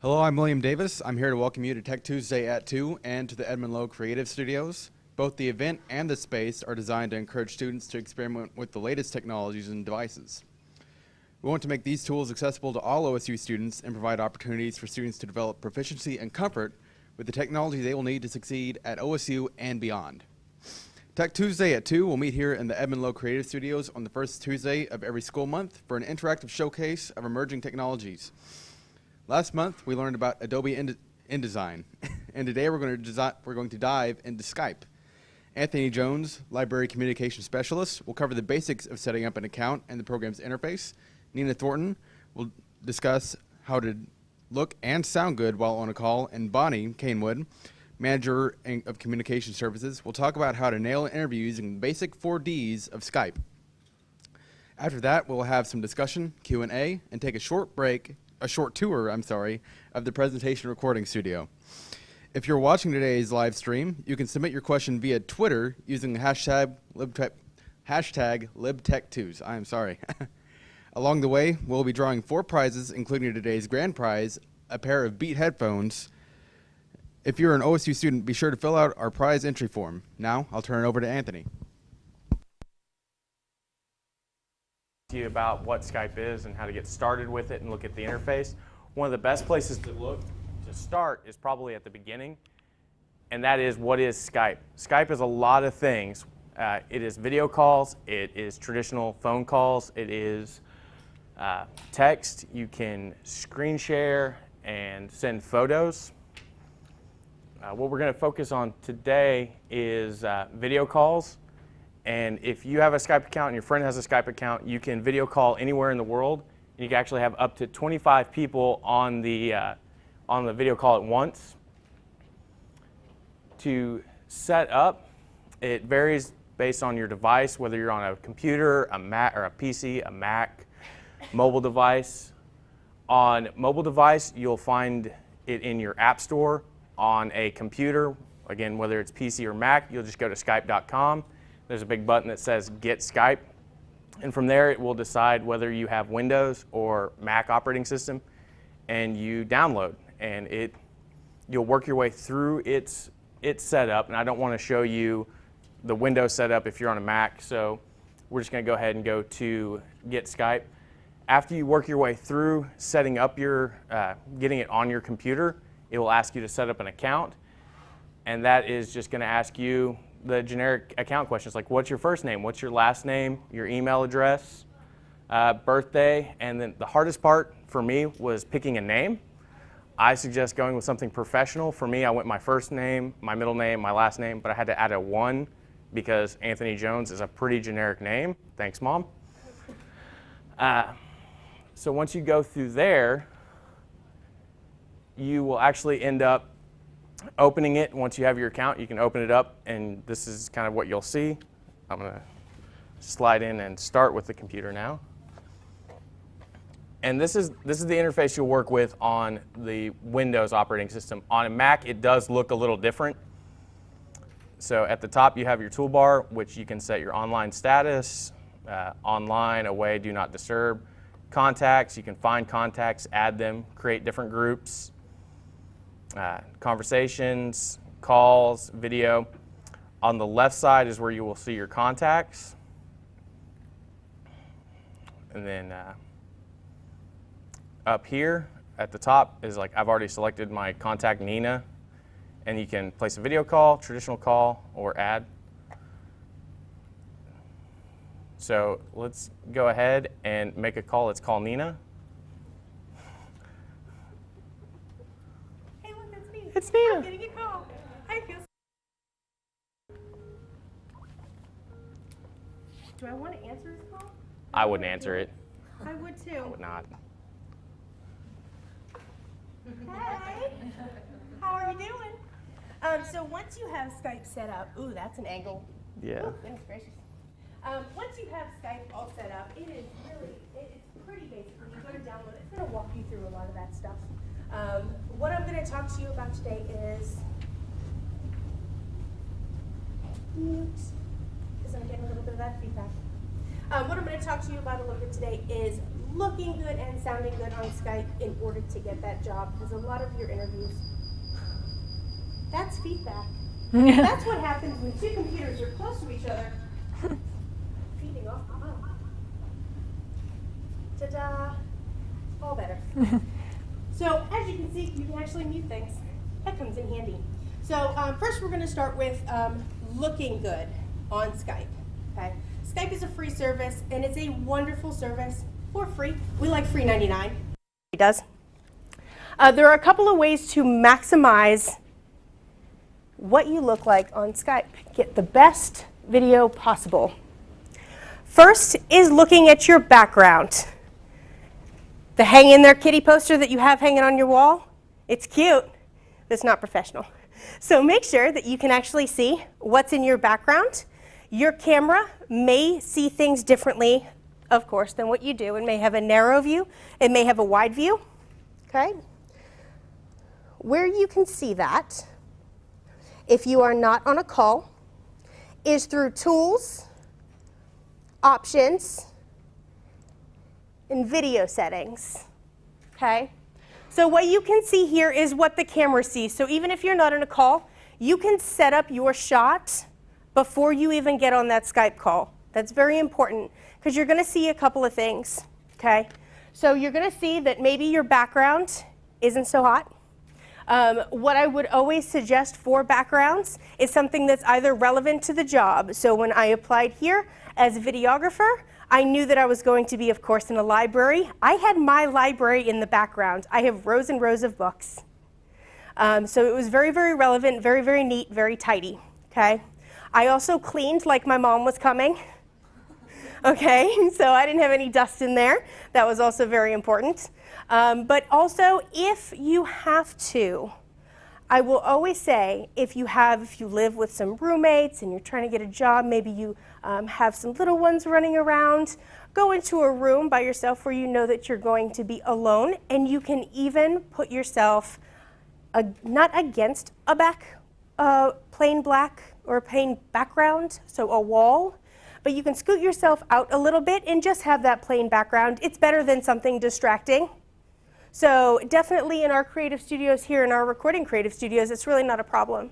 Hello, I'm William Davis. I'm here to welcome you to Tech Tuesday at 2 and to the Edmon Low Creative Studios. Both the event and the space are designed to encourage students to experiment with the latest technologies and devices. We want to make these tools accessible to all OSU students and provide opportunities for students to develop proficiency and comfort with the technology they will need to succeed at OSU and beyond. Tech Tuesday at 2 will meet here in the Edmon Low Creative Studios on the first Tuesday of every school month for an interactive showcase of emerging technologies. Last month, we learned about Adobe InDesign, and today we're going to dive into Skype. Anthony Jones, Library Communication Specialist, will cover the basics of setting up an account and the program's interface. Nina Thornton will discuss how to look and sound good while on a call, and Bonnie Cain-Wood, Manager of Communication Services, will talk about how to nail an interview using the basic 4 Ds of Skype. After that, we'll have some discussion, Q&A, and take a short tour of the presentation recording studio. If you're watching today's live stream, you can submit your question via Twitter using the hashtag LibTech2s. I'm sorry. Along the way, we'll be drawing 4 prizes, including today's grand prize, a pair of Beat headphones. If you're an OSU student, be sure to fill out our prize entry form. Now, I'll turn it over to Anthony. You about what Skype is and how to get started with it and look at the interface. One of the best places to look to start is probably at the beginning, and that is, what is Skype? Skype is a lot of things. It is video calls, it is traditional phone calls, it is text. You can screen share and send photos. What we're going to focus on today is video calls. And if you have a Skype account and your friend has a Skype account, you can video call anywhere in the world. And you can actually have up to 25 people on the video call at once. To set up, it varies based on your device, whether you're on a computer, a Mac, or a PC, a Mac, mobile device. On mobile device, you'll find it in your app store. On a computer, again, whether it's PC or Mac, you'll just go to skype.com. There's a big button that says Get Skype, and from there it will decide whether you have Windows or Mac operating system, and you download, and you'll work your way through its setup. And I don't want to show you the Windows setup if you're on a Mac, so we're just going to go ahead and go to Get Skype. After you work your way through setting up getting it on your computer, it will ask you to set up an account, and that is just going to ask you the generic account questions like, what's your first name, what's your last name, your email address, birthday, and then the hardest part for me was picking a name. I suggest going with something professional. For me, I went my first name, my middle name, my last name, but I had to add a 1 because Anthony Jones is a pretty generic name. Thanks, Mom. So once you go through there, you will actually end up opening it. Once you have your account, you can open it up, and this is kind of what you'll see. I'm going to slide in and start with the computer now. And this is the interface you'll work with on the Windows operating system. On a Mac, it does look a little different. So at the top, you have your toolbar, which you can set your online status, online, away, do not disturb. Contacts, you can find contacts, add them, create different groups. Conversations, calls, video. On the left side is where you will see your contacts. And then up here at the top is like, I've already selected my contact, Nina. And you can place a video call, traditional call, or add. So let's go ahead and make a call. Let's call Nina. It's Nina. I'm getting a call. I feel. Do I want to answer this call? I wouldn't answer it. I would too. I would not. Hey, how are you doing? So once you have Skype set up, ooh, that's an angle. Yeah. Ooh, goodness gracious. Once you have Skype all set up, it's pretty basic. When you go to download it, it's going to walk you through a lot of that stuff. What I'm going to talk to you about today is mute, because I'm getting a little bit of that feedback. What I'm going to talk to you about a little bit today is looking good and sounding good on Skype in order to get that job, because a lot of your interviews, that's feedback. That's what happens when two computers are close to each other, feeding off the mouth. Ta-da! All better. So as you can see, you can actually mute things. That comes in handy. So first we're going to start with looking good on Skype. Okay? Skype is a free service, and it's a wonderful service for free. We like free 99. It does. There are a couple of ways to maximize what you look like on Skype. Get the best video possible. First is looking at your background. The hang in there kitty poster that you have hanging on your wall, it's cute, but it's not professional. So make sure that you can actually see what's in your background. Your camera may see things differently, of course, than what you do. It may have a narrow view, it may have a wide view, okay? Where you can see that, if you are not on a call, is through Tools, Options, and Video Settings, okay? So what you can see here is what the camera sees. So even if you're not on a call, you can set up your shot before you even get on that Skype call. That's very important, because you're going to see a couple of things, okay? So you're going to see that maybe your background isn't so hot. What I would always suggest for backgrounds is something that's either relevant to the job. So when I applied here as a videographer, I knew that I was going to be, of course, in a library. I had my library in the background. I have rows and rows of books. So it was very, very relevant, very, very neat, very tidy, okay? I also cleaned like my mom was coming, okay? So I didn't have any dust in there. That was also very important. But also, if you have to, I will always say, if you live with some roommates and you're trying to get a job, maybe you have some little ones running around, go into a room by yourself where you know that you're going to be alone, and you can even put yourself not against a plain black or a plain background, so a wall, but you can scoot yourself out a little bit and just have that plain background. It's better than something distracting. So definitely in our creative studios here, in our recording creative studios, it's really not a problem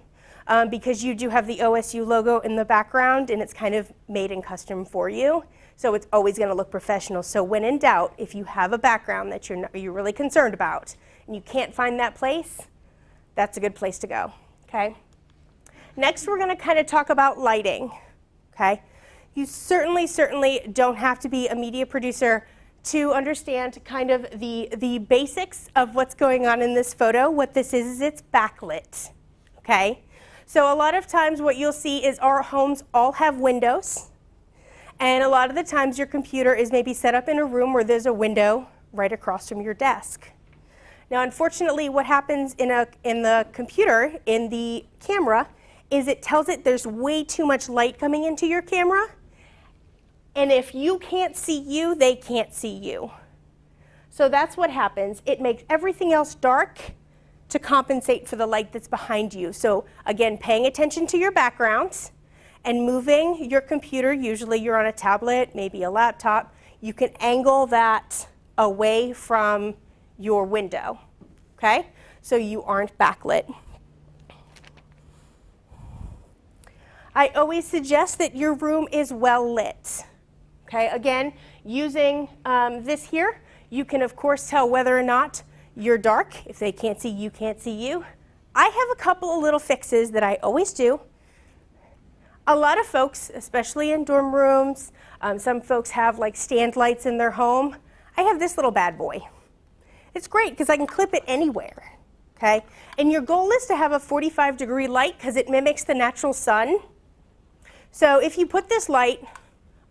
because you do have the OSU logo in the background, and it's kind of made and custom for you. So it's always going to look professional. So when in doubt, if you have a background that you're really concerned about and you can't find that place, that's a good place to go, okay? Next, we're going to kind of talk about lighting, okay? You certainly don't have to be a media producer to understand kind of the basics of what's going on in this photo. What this is it's backlit, okay? So a lot of times what you'll see is our homes all have windows, and a lot of the times your computer is maybe set up in a room where there's a window right across from your desk. Now, unfortunately, what happens in the computer, in the camera, is it tells it there's way too much light coming into your camera, and if you can't see you, they can't see you. So that's what happens. It makes everything else dark to compensate for the light that's behind you. So again, paying attention to your background and moving your computer, usually you're on a tablet, maybe a laptop, you can angle that away from your window, okay? So you aren't backlit. I always suggest that your room is well lit. Okay, again, using this here, you can of course tell whether or not you're dark. If they can't see you, can't see you. I have a couple of little fixes that I always do. A lot of folks, especially in dorm rooms, some folks have like stand lights in their home. I have this little bad boy. It's great because I can clip it anywhere, okay? And your goal is to have a 45-degree light because it mimics the natural sun. So if you put this light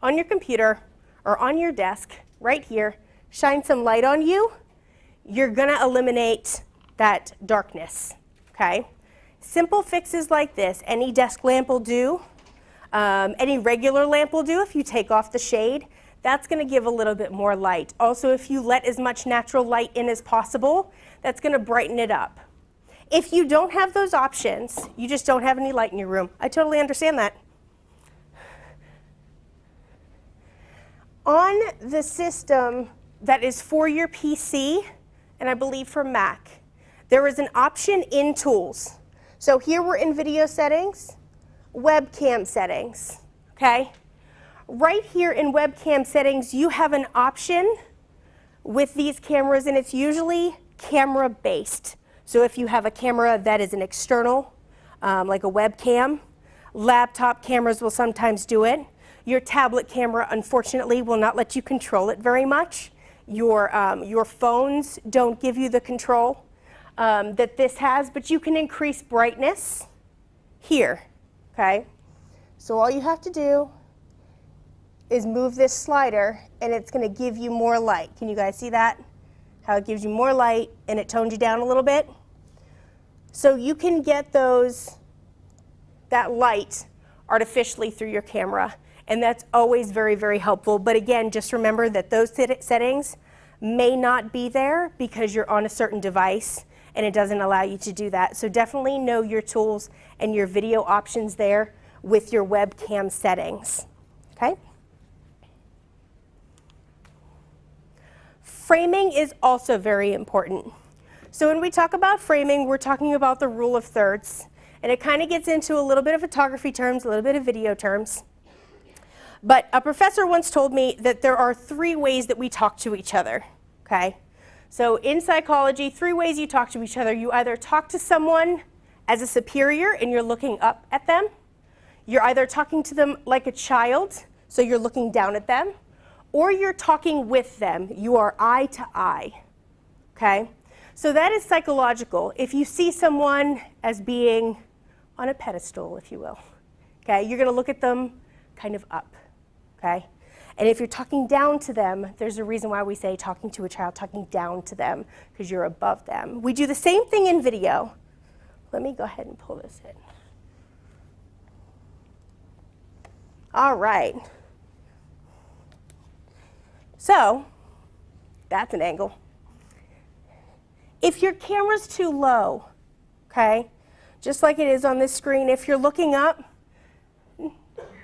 on your computer or on your desk right here, shine some light on you, you're going to eliminate that darkness, okay? Simple fixes like this, any desk lamp will do, any regular lamp will do if you take off the shade. That's going to give a little bit more light. Also, if you let as much natural light in as possible, that's going to brighten it up. If you don't have those options, you just don't have any light in your room, I totally understand that. On the system that is for your PC, and I believe for Mac, there is an option in Tools. So here we're in Video Settings, Webcam Settings, okay? Right here in Webcam Settings, you have an option with these cameras, and it's usually camera-based. So if you have a camera that is an external, like a webcam, laptop cameras will sometimes do it. Your tablet camera, unfortunately, will not let you control it very much. Your phones don't give you the control that this has, but you can increase brightness here, okay? So all you have to do is move this slider, and it's going to give you more light. Can you guys see that? How it gives you more light, and it tones you down a little bit? So you can get that light artificially through your camera, and that's always very, very helpful. But again, just remember that those settings may not be there because you're on a certain device, and it doesn't allow you to do that. So definitely know your tools and your video options there with your webcam settings, okay? Framing is also very important. So when we talk about framing, we're talking about the rule of thirds, and it kind of gets into a little bit of photography terms, a little bit of video terms. But a professor once told me that there are 3 ways that we talk to each other, okay? So in psychology, 3 ways you talk to each other. You either talk to someone as a superior and you're looking up at them. You're either talking to them like a child, so you're looking down at them, or you're talking with them. You are eye to eye, okay? So that is psychological. If you see someone as being on a pedestal, if you will, okay, you're going to look at them kind of up, okay? And if you're talking down to them, there's a reason why we say talking to a child, talking down to them, because you're above them. We do the same thing in video. Let me go ahead and pull this in. All right. So that's an angle. If your camera's too low, okay, just like it is on this screen, if you're looking up,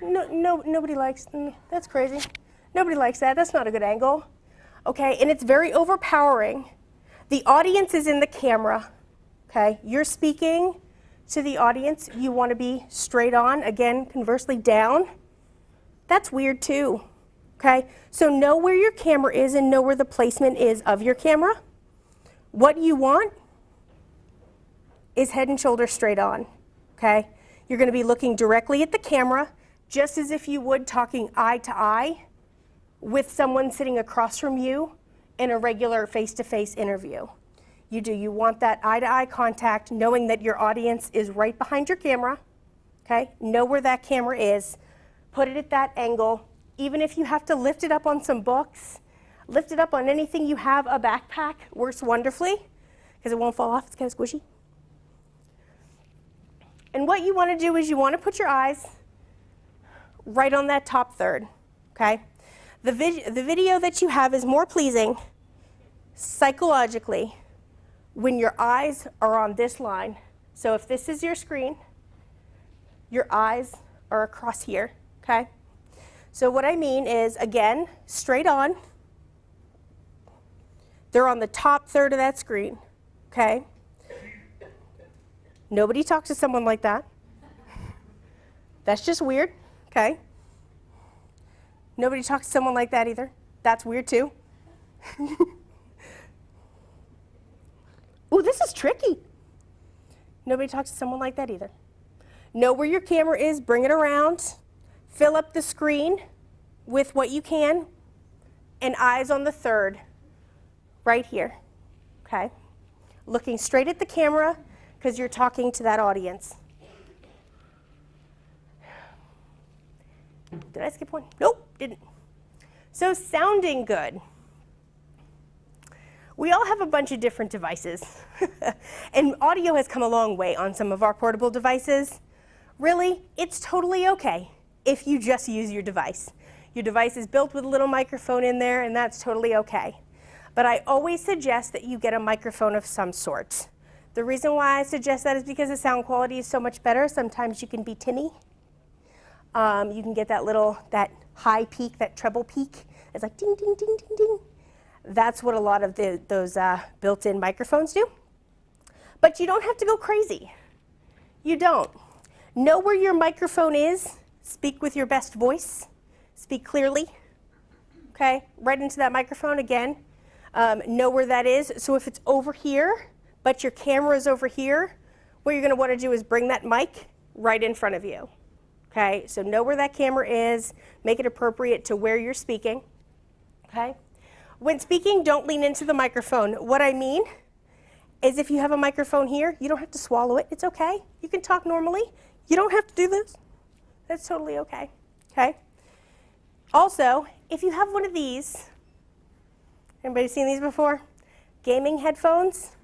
nobody likes, that's crazy. Nobody likes that. That's not a good angle, okay? And it's very overpowering. The audience is in the camera, okay? You're speaking to the audience. You want to be straight on. Again, conversely down. That's weird too, okay? So know where your camera is and know where the placement is of your camera. What you want is head and shoulders straight on, okay? You're going to be looking directly at the camera, just as if you would talking eye to eye with someone sitting across from you in a regular face-to-face interview. You want that eye-to-eye contact, knowing that your audience is right behind your camera, okay? Know where that camera is. Put it at that angle. Even if you have to lift it up on some books, lift it up on anything you have, a backpack works wonderfully because it won't fall off, it's kind of squishy. And what you want to do is you want to put your eyes right on that top third, okay? The video that you have is more pleasing psychologically when your eyes are on this line. So if this is your screen, your eyes are across here, okay? So what I mean is, again, straight on. They're on the top third of that screen, okay? Nobody talks to someone like that. That's just weird, okay? Nobody talks to someone like that either. That's weird too. Ooh, this is tricky. Nobody talks to someone like that either. Know where your camera is, bring it around, fill up the screen with what you can, and eyes on the third, right here, okay? Looking straight at the camera because you're talking to that audience. Did I skip one? Nope, didn't. So sounding good. We all have a bunch of different devices, and audio has come a long way on some of our portable devices. Really, it's totally okay if you just use your device. Your device is built with a little microphone in there, and that's totally okay. But I always suggest that you get a microphone of some sort. The reason why I suggest that is because the sound quality is so much better. Sometimes you can be tinny. You can get that high peak, that treble peak It's like ding, ding, ding, ding, ding. That's what a lot of those built-in microphones do. But you don't have to go crazy. You don't. Know where your microphone is. Speak with your best voice. Speak clearly. Okay, right into that microphone again. Know where that is. So if it's over here, but your camera is over here, what you're going to want to do is bring that mic right in front of you. Okay, so know where that camera is. Make it appropriate to where you're speaking. Okay. When speaking, don't lean into the microphone. What I mean is if you have a microphone here, you don't have to swallow it. It's okay. You can talk normally. You don't have to do this. That's totally okay. Okay. Also, if you have one of these, anybody seen these before? Gaming headphones.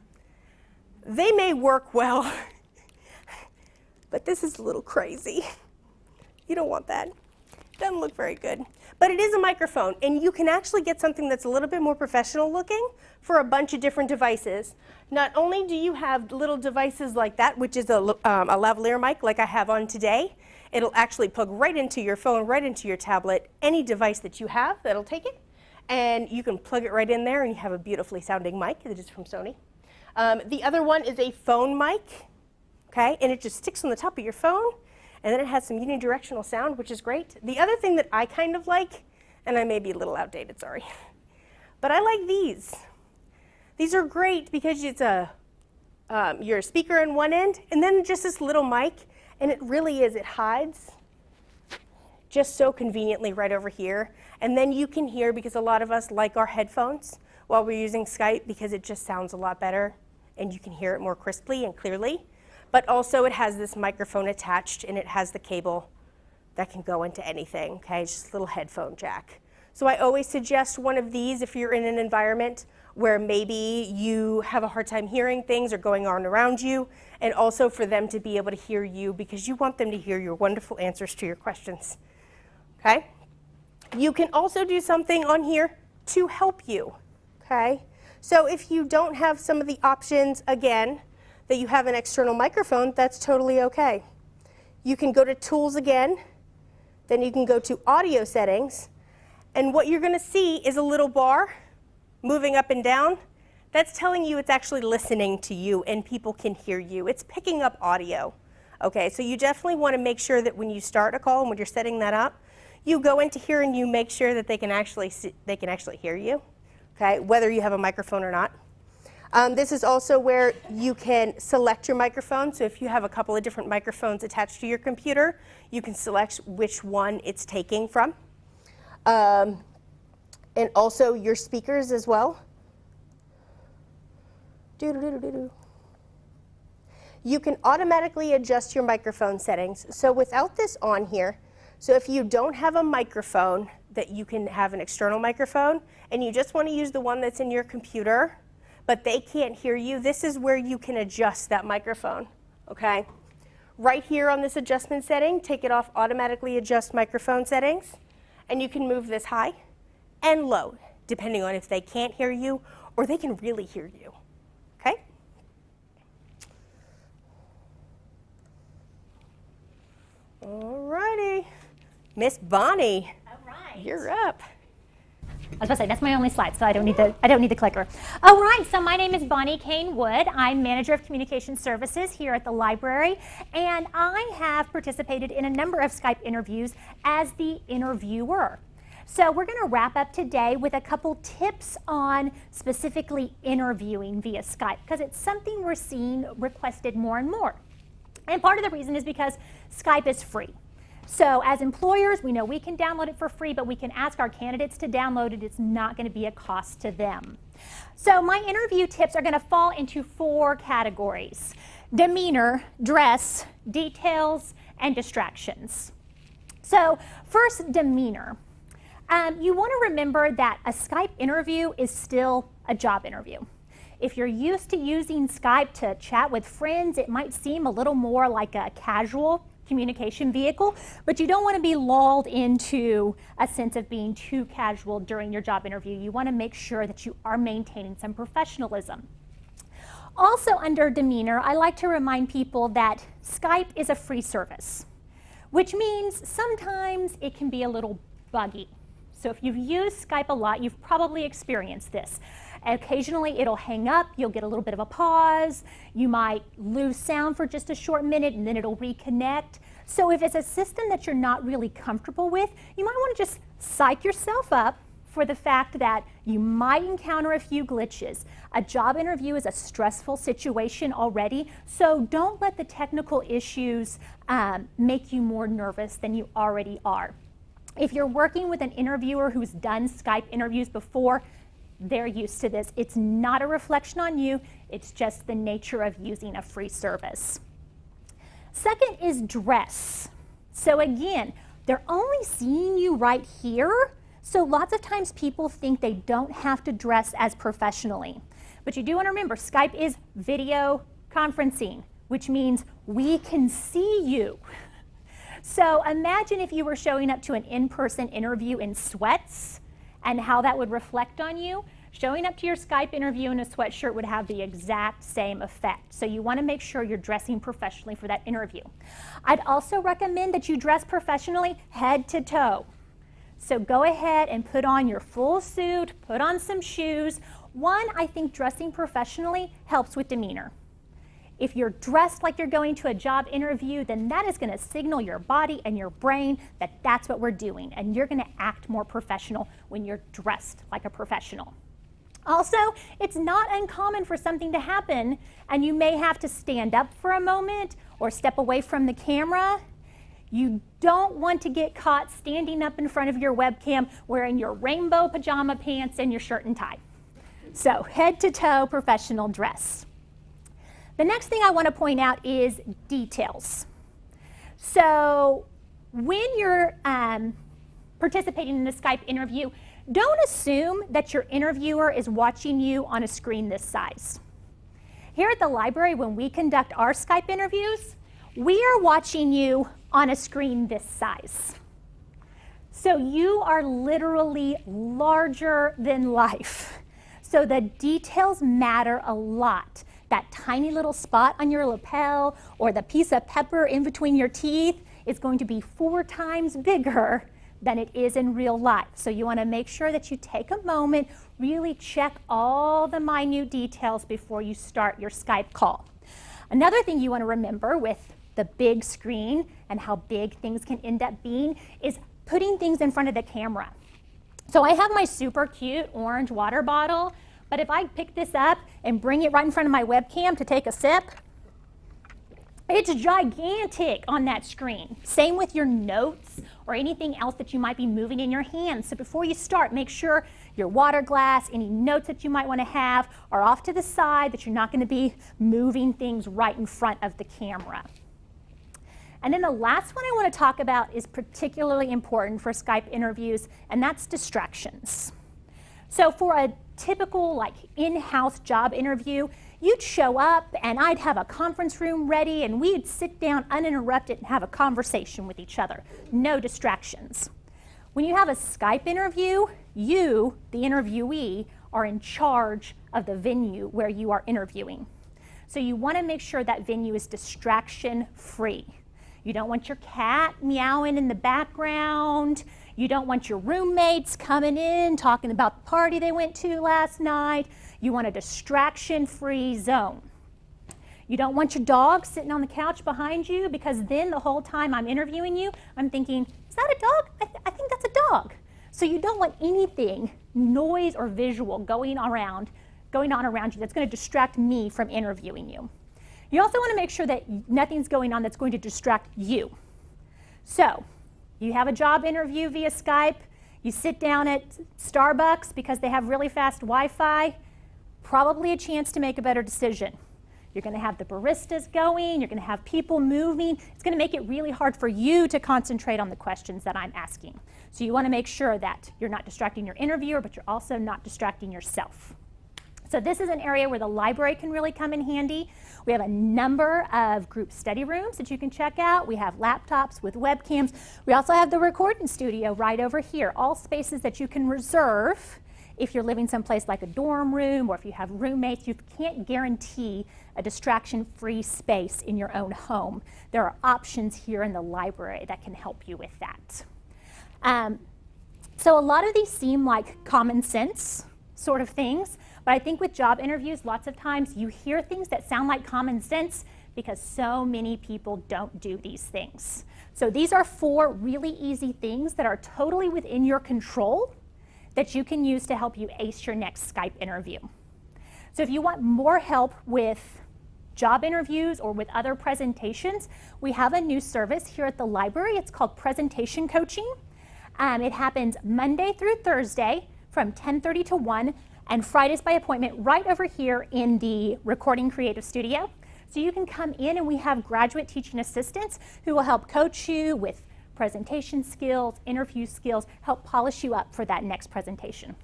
They may work well, but this is a little crazy. You don't want that. Doesn't look very good. But it is a microphone, and you can actually get something that's a little bit more professional looking for a bunch of different devices. Not only do you have little devices like that, which is a lavalier mic like I have on today, it'll actually plug right into your phone, right into your tablet, any device that you have that'll take it, and you can plug it right in there and you have a beautifully sounding mic that is from Sony. The other one is a phone mic, okay, and it just sticks on the top of your phone. And then it has some unidirectional sound, which is great. The other thing that I kind of like, and I may be a little outdated, sorry, but I like these. These are great because it's your speaker in one end, and then just this little mic, and it really is, it hides just so conveniently right over here. And then you can hear, because a lot of us like our headphones while we're using Skype because it just sounds a lot better, and you can hear it more crisply and clearly. But also it has this microphone attached, and it has the cable that can go into anything, okay? It's just a little headphone jack. So I always suggest one of these if you're in an environment where maybe you have a hard time hearing things or going on around you, and also for them to be able to hear you because you want them to hear your wonderful answers to your questions, okay? You can also do something on here to help you, okay? So if you don't have some of the options, again, that you have an external microphone, that's totally okay. You can go to Tools again, then you can go to Audio Settings, and what you're going to see is a little bar moving up and down. That's telling you it's actually listening to you and people can hear you. It's picking up audio. Okay, so you definitely want to make sure that when you start a call and when you're setting that up, you go into here and you make sure that they can actually hear you. Okay, whether you have a microphone or not. This is also where you can select your microphone. So if you have a couple of different microphones attached to your computer, you can select which one it's taking from. And also your speakers as well. You can automatically adjust your microphone settings. So without this on here, so if you don't have a microphone that you can have an external microphone and you just want to use the one that's in your computer, but they can't hear you, this is where you can adjust that microphone, okay? Right here on this adjustment setting, take it off, automatically adjust microphone settings, and you can move this high and low, depending on if they can't hear you or they can really hear you, okay? All righty. Miss Bonnie, All right. you're up. I was about to say, that's my only slide, so I don't need the clicker. All right, so my name is Bonnie Cain-Wood. I'm Manager of Communication Services here at the library, and I have participated in a number of Skype interviews as the interviewer. So we're going to wrap up today with a couple tips on specifically interviewing via Skype, because it's something we're seeing requested more and more. And part of the reason is because Skype is free. So as employers, we know we can download it for free, but we can ask our candidates to download it. It's not going to be a cost to them. So my interview tips are going to fall into 4 categories: demeanor, dress, details, and distractions. So first, demeanor. You want to remember that a Skype interview is still a job interview. If you're used to using Skype to chat with friends, it might seem a little more like a casual communication vehicle, but you don't want to be lulled into a sense of being too casual during your job interview. You want to make sure that you are maintaining some professionalism. Also under demeanor, I like to remind people that Skype is a free service, which means sometimes it can be a little buggy. So if you've used Skype a lot, you've probably experienced this. Occasionally it'll hang up, you'll get a little bit of a pause, you might lose sound for just a short minute and then it'll reconnect. So if it's a system that you're not really comfortable with, you might want to just psych yourself up for the fact that you might encounter a few glitches. A job interview is a stressful situation already, so don't let the technical issues make you more nervous than you already are. If you're working with an interviewer who's done Skype interviews before, they're used to this. It's not a reflection on you, it's just the nature of using a free service. Second is dress. So again, they're only seeing you right here, so lots of times people think they don't have to dress as professionally. But you do want to remember, Skype is video conferencing, which means we can see you. So imagine if you were showing up to an in-person interview in sweats and how that would reflect on you. Showing up to your Skype interview in a sweatshirt would have the exact same effect. So you want to make sure you're dressing professionally for that interview. I'd also recommend that you dress professionally head to toe. So go ahead and put on your full suit, put on some shoes. One, I think dressing professionally helps with demeanor. If you're dressed like you're going to a job interview, then that is going to signal your body and your brain that that's what we're doing, and you're going to act more professional when you're dressed like a professional. Also, it's not uncommon for something to happen, and you may have to stand up for a moment or step away from the camera. You don't want to get caught standing up in front of your webcam wearing your rainbow pajama pants and your shirt and tie. So head to toe professional dress. The next thing I want to point out is details. So when you're participating in a Skype interview, don't assume that your interviewer is watching you on a screen this size. Here at the library, when we conduct our Skype interviews, we are watching you on a screen this size. So you are literally larger than life. So the details matter a lot. That tiny little spot on your lapel or the piece of pepper in between your teeth is going to be 4 times bigger than it is in real life. So you want to make sure that you take a moment, really check all the minute details before you start your Skype call. Another thing you want to remember with the big screen and how big things can end up being is putting things in front of the camera. So I have my super cute orange water bottle, but if I pick this up and bring it right in front of my webcam to take a sip, it's gigantic on that screen. Same with your notes or anything else that you might be moving in your hands. So before you start, make sure your water glass, any notes that you might want to have are off to the side, that you're not going to be moving things right in front of the camera. And then the last one I want to talk about is particularly important for Skype interviews, and that's distractions. So for a typical like in-house job interview, you'd show up and I'd have a conference room ready and we'd sit down uninterrupted and have a conversation with each other. No distractions. When you have a Skype interview, you, the interviewee, are in charge of the venue where you are interviewing. So you want to make sure that venue is distraction-free. You don't want your cat meowing in the background. You don't want your roommates coming in talking about the party they went to last night. You want a distraction-free zone. You don't want your dog sitting on the couch behind you, because then the whole time I'm interviewing you, I'm thinking, is that a dog? I think that's a dog. So you don't want anything, noise or visual, going on around you that's going to distract me from interviewing you. You also want to make sure that nothing's going on that's going to distract you. So you have a job interview via Skype, you sit down at Starbucks because they have really fast Wi-Fi, probably a chance to make a better decision. You're going to have the baristas going, you're going to have people moving. It's going to make it really hard for you to concentrate on the questions that I'm asking. So you want to make sure that you're not distracting your interviewer, but you're also not distracting yourself. So this is an area where the library can really come in handy. We have a number of group study rooms that you can check out. We have laptops with webcams. We also have the recording studio right over here, all spaces that you can reserve if you're living someplace like a dorm room or if you have roommates. You can't guarantee a distraction-free space in your own home. There are options here in the library that can help you with that. So a lot of these seem like common sense sort of things, but I think with job interviews, lots of times you hear things that sound like common sense because so many people don't do these things. So these are 4 really easy things that are totally within your control that you can use to help you ace your next Skype interview. So if you want more help with job interviews or with other presentations, we have a new service here at the library. It's called Presentation Coaching. It happens Monday through Thursday from 10:30 to 1, and Fridays by appointment right over here in the Recording Creative Studio. So you can come in and we have graduate teaching assistants who will help coach you with presentation skills, interview skills, help polish you up for that next presentation.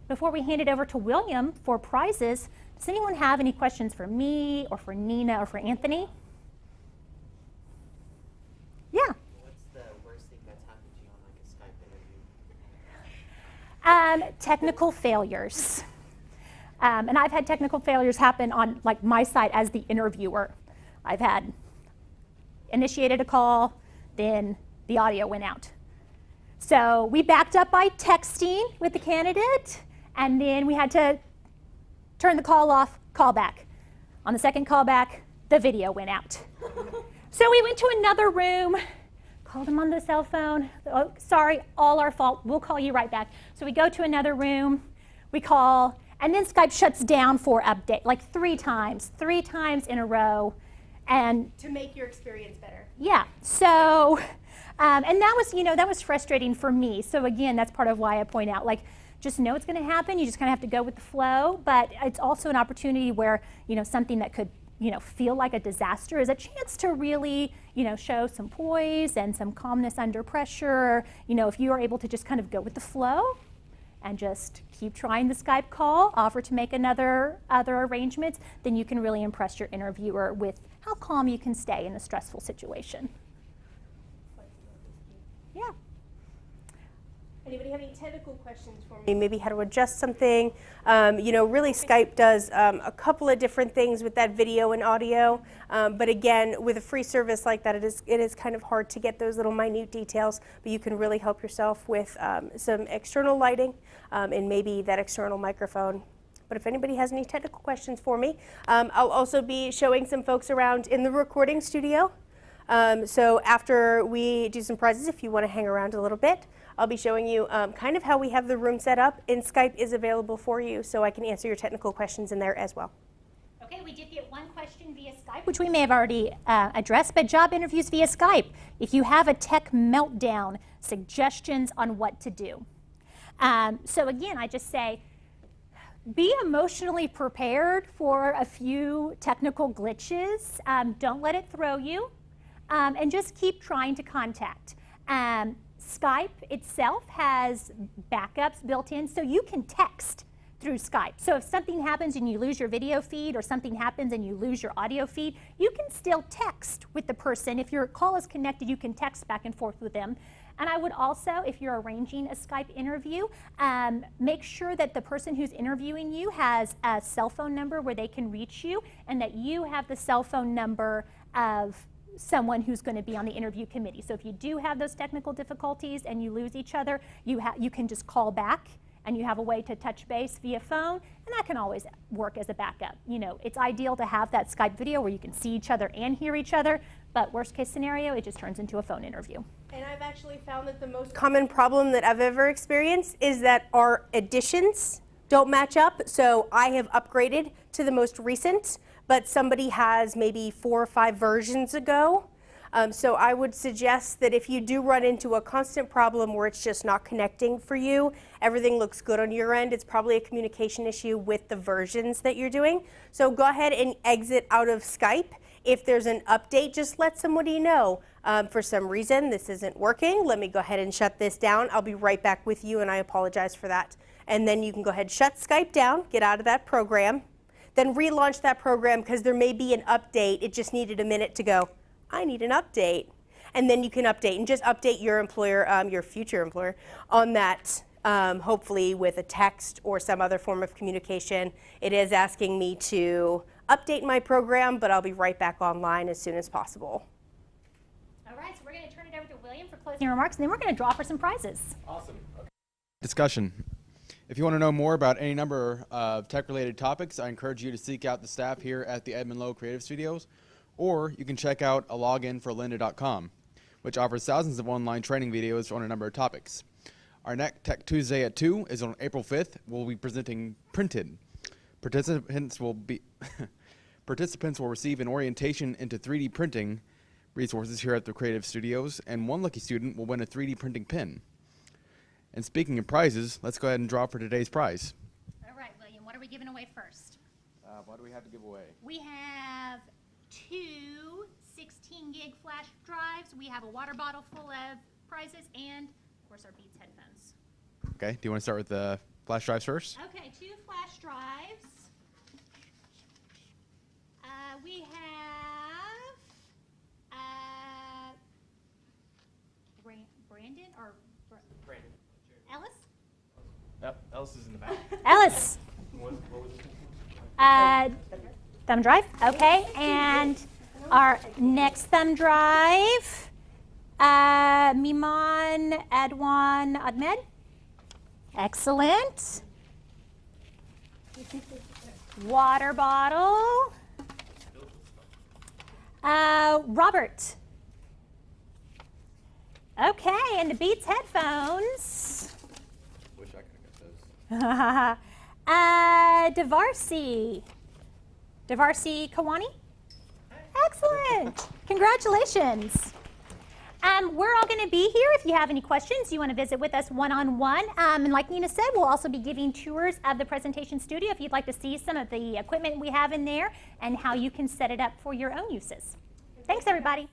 Before we hand it over to William for prizes, does anyone have any questions for me or for Nina or for Anthony? Yeah. What's the worst thing that's happened to you on like a Skype interview? Technical failures. And I've had technical failures happen on like my side as the interviewer. I've had initiated a call, then the audio went out. So we backed up by texting with the candidate, and then we had to turn the call off, call back. On the second call back, the video went out. So we went to another room, called him on the cell phone. Oh, sorry, all our fault. We'll call you right back. So we go to another room, we call, and then Skype shuts down for update, like 3 times in a row. And To make your experience better. yeah, so, and that was, that was frustrating for me. So again, that's part of why I point out, like, just know it's going to happen. You just kind of have to go with the flow. But it's also an opportunity where, something that could, feel like a disaster is a chance to really, show some poise and some calmness under pressure. If you are able to just kind of go with the flow and just keep trying the Skype call, offer to make other arrangements, then you can really impress your interviewer with how calm you can stay in a stressful situation. Yeah. Anybody have any technical questions for me? Maybe how to adjust something. Really Skype does a couple of different things with that video and audio. But again, with a free service like that, it is kind of hard to get those little minute details. But you can really help yourself with some external lighting and maybe that external microphone. But if anybody has any technical questions for me, I'll also be showing some folks around in the recording studio. So after we do some prizes, if you want to hang around a little bit, I'll be showing you kind of how we have the room set up, and Skype is available for you, so I can answer your technical questions in there as well. Okay, we did get one question via Skype, which we may have already addressed, but job interviews via Skype. If you have a tech meltdown, suggestions on what to do. So again, I just say, be emotionally prepared for a few technical glitches. Don't let it throw you, and just keep trying to contact. Skype itself has backups built in, so you can text through Skype. So if something happens and you lose your video feed, or something happens and you lose your audio feed, you can still text with the person. If your call is connected, you can text back and forth with them. And I would also, if you're arranging a Skype interview, make sure that the person who's interviewing you has a cell phone number where they can reach you, and that you have the cell phone number of someone who's going to be on the interview committee. So if you do have those technical difficulties and you lose each other, you can just call back, and you have a way to touch base via phone, and that can always work as a backup. It's ideal to have that Skype video where you can see each other and hear each other, but worst case scenario, it just turns into a phone interview. And I've actually found that the most common problem that I've ever experienced is that our editions don't match up. So I have upgraded to the most recent, but somebody has maybe 4 or 5 versions ago. So I would suggest that if you do run into a constant problem where it's just not connecting for you, everything looks good on your end, it's probably a communication issue with the versions that you're doing. So go ahead and exit out of Skype. If there's an update, just let somebody know. For some reason, this isn't working. Let me go ahead and shut this down. I'll be right back with you, and I apologize for that. And then you can go ahead and shut Skype down, get out of that program, then relaunch that program because there may be an update. It just needed a minute to go, I need an update. And then you can update and just update your employer, your future employer, on that, hopefully with a text or some other form of communication. It is asking me to update my program, but I'll be right back online as soon as possible. All right, so we're going to turn it over to William. William for closing remarks, and then we're going to draw for some prizes. Awesome. Okay. Discussion. If you want to know more about any number of tech-related topics, I encourage you to seek out the staff here at the Edmon Low Creative Studios, or you can check out a login for lynda.com, which offers thousands of online training videos on a number of topics. Our next Tech Tuesday at 2 is on April 5th. We'll be presenting Printed. Participants will receive an orientation into 3D printing resources here at the Creative Studios, and one lucky student will win a 3D printing pin. And speaking of prizes, let's go ahead and draw for today's prize. All right, William, what are we giving away first? What do we have to give away? We have 2 16-gig flash drives. We have a water bottle full of prizes, and, of course, our Beats headphones. Okay, do you want to start with the flash drives first? Okay, 2 flash drives. We have Brandon or Brandon. Ellis? Yep, Ellis is in the back. Ellis. Thumb drive. Okay, and our next thumb drive, Edmon Ahmed. Excellent. Water bottle. Robert. Okay, and the Beats headphones. Wish I could have got those. Devarsi Kawani. Excellent. Congratulations. We're all going to be here. If you have any questions, you want to visit with us one-on-one. And like Nina said, we'll also be giving tours of the presentation studio if you'd like to see some of the equipment we have in there and how you can set it up for your own uses. Thanks, everybody.